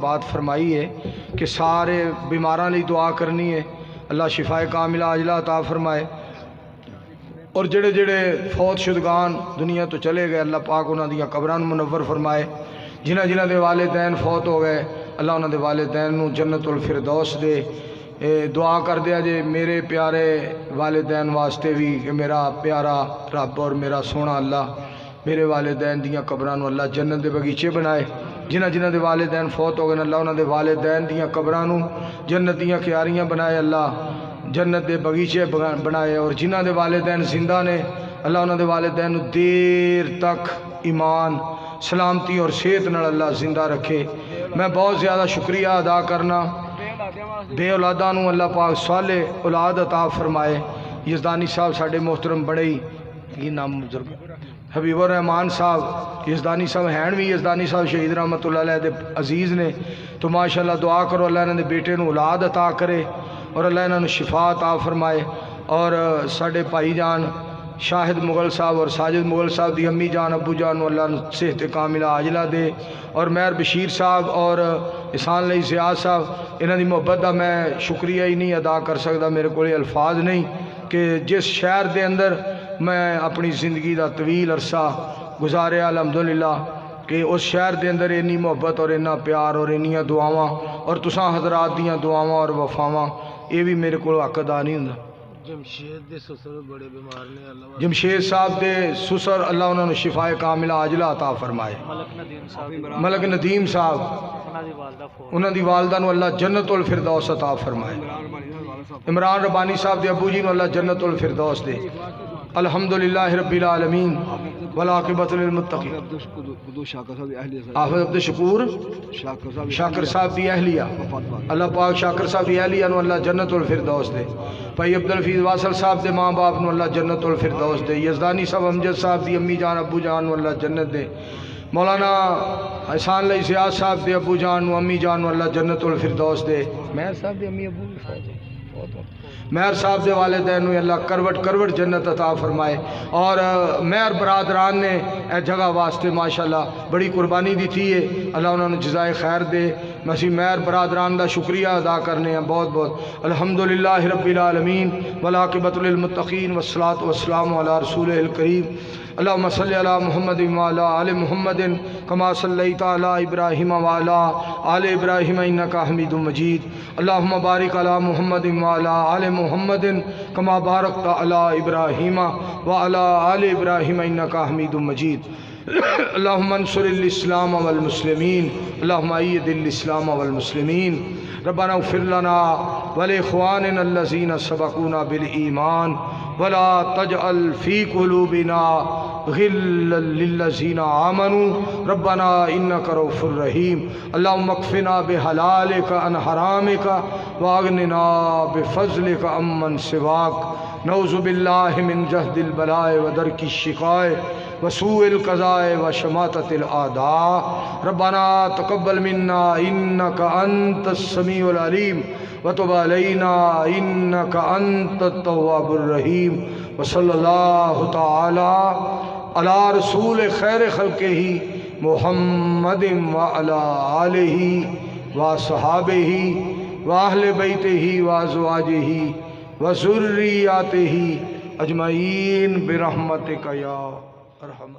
بات فرمائی ہے کہ سارے بیماراں لئی دعا کرنی ہے، اللہ شفائے کاملہ عاجلہ عطا فرمائے، اور جڑے جڑے فوت شدگان دنیا تو چلے گئے اللہ پاک انہاں دیاں قبراں منور فرمائے، جنہاں جنہاں دے والدین فوت ہو گئے اللہ انہاں دے والدین نو جنت الفردوس دے۔ دعا کر دیا جے میرے پیارے والدین واسطے بھی کہ میرا پیارا رب اور میرا سونا اللہ میرے والدین دیاں قبراں نو اللہ جنت دے بغیچے بنائے، جنہاں جنہاں دے والدین فوت ہو گئے اللہ انہاں دے والدین دیاں قبراں نو جنت دیاں کیاریاں بنائے، اللہ جنت دے بغیچے بنائے، اور جنہاں دے والدین زندہ نے اللہ انہاں دے والدین نو دیر تک ایمان سلامتی اور صحت نال اللہ زندہ رکھے۔ میں بہت زیادہ شکریہ ادا کرنا بے اولاداں نو اللہ پاک صالح اولاد عطا فرمائے۔ یزدانی صاحب ساڈے محترم بڑے ہی کی نام بزرگ حبیب الرحمان صاحب یزدانی صاحب ہیں بھی یزدانی صاحب شہید رحمت اللہ علیہ دے عزیز نے، تو ماشاءاللہ دعا کرو اللہ انہاں دے بیٹے نو اولاد عطا کرے اور اللہ انہاں نو شفا عطا فرمائے، اور ساڈے بھائی جان شاہد مغل صاحب اور ساجد مغل صاحب دی امی جان ابو جان نو اللہ صحت کاملہ عاجلہ دے، اور مہر بشیر صاحب اور احسان علی زیاد صاحب انہاں دی محبت دا میں شکریہ ہی نہیں ادا کر سکتا، میرے کولے الفاظ نہیں کہ جس شہر دے اندر میں اپنی زندگی دا طویل عرصہ گزاریا الحمدللہ کہ اس شہر دے اندر انی محبت اور اتنا پیار اور انیاں دعاواں اور تساں حضرات دیاں دعاواں اور وفاواں یہ بھی میرے کو حق ادا نہیں ہوندا۔ جمشید دے سسر بڑے بیمار نے، اللہ جمشید صاحب دے سسر اللہ انہوں نے شفائے کاملہ عاجلہ عطا فرمائے۔ ملک ندیم صاحب انہاں دی والدہ نو اللہ جنت الفردوس عطا فرمائے۔ عمران ربانی صاحب دے ابو جی نو اللہ جنت الفردوس دے۔ الحمدللہ رب العالمین والعاقبۃ للمتقین۔ حافظ عبد الشکور شاکر صاحب دی اہلیہ اللہ پاک شاکر صاحب دی اہلیہ نو اللہ جنت الفردوس دے۔ بھائی عبدالحفیظ واصل صاحب دے ماں باپ نو اللہ جنت الفردوس دے۔ یزدانی صاحب امجد صاحب دی امی جان ابو جان نو اللہ جنت دے۔ مولانا احسان علی زیاد صاحب دے ابو جان نو امی جان نو اللہ جنت الفردوس دے۔ مہر صاحب دے امی ابو مہر صاحب دے والدین نو اللہ کروٹ کروٹ جنت عطا فرمائے، اور مہر برادران نے اے جگہ واسطے ماشاءاللہ بڑی قربانی دی تھی ہے، اللہ انہوں نے جزائے خیر دے۔ میں مہر برادران دا شکریہ ادا کرنے ہیں بہت بہت۔ الحمدللہ رب العالمین والعاقبۃ للمتقین والصلاۃ والسلام علی رسولہ الکریم۔ اللہم صلی علی محمد وعلی آل محمد کما صلیت علی ابراہیم وعلی آل ابراہیم انک حمید مجید۔ اللہم بارک علی محمد وعلی آل محمد کما بارکت علی ابراہیم وعلی آل ابراہیم انک حمید مجید۔ اللہم انصر الاسلام والمسلمین، اللہم اید الاسلام والمسلمین۔ ربنا اغفر لنا ولاخواننا الذین سبقونا بالایمان ولا تجعل فی قلوبنا غلا للذین آمنوا ربنا انک رؤوف رحیم۔ اللہم اکفنا بحلالک عن حرامک واغننا بفضلک عمن سواک۔ نعوذ باللہ من جہد البلاء ودرک الشقاء وسوء القضاء وشماتة الأعداء۔ ربنا تقبل منا إنك أنت السميع العليم وتب علينا إنك أنت التواب الرحيم، وصلى الله تعالى على رسول خير خلقه محمد وعلى آله وصحابه وأهل بيته وأزواجه وذرياته أجمعين برحمتك يا ارحم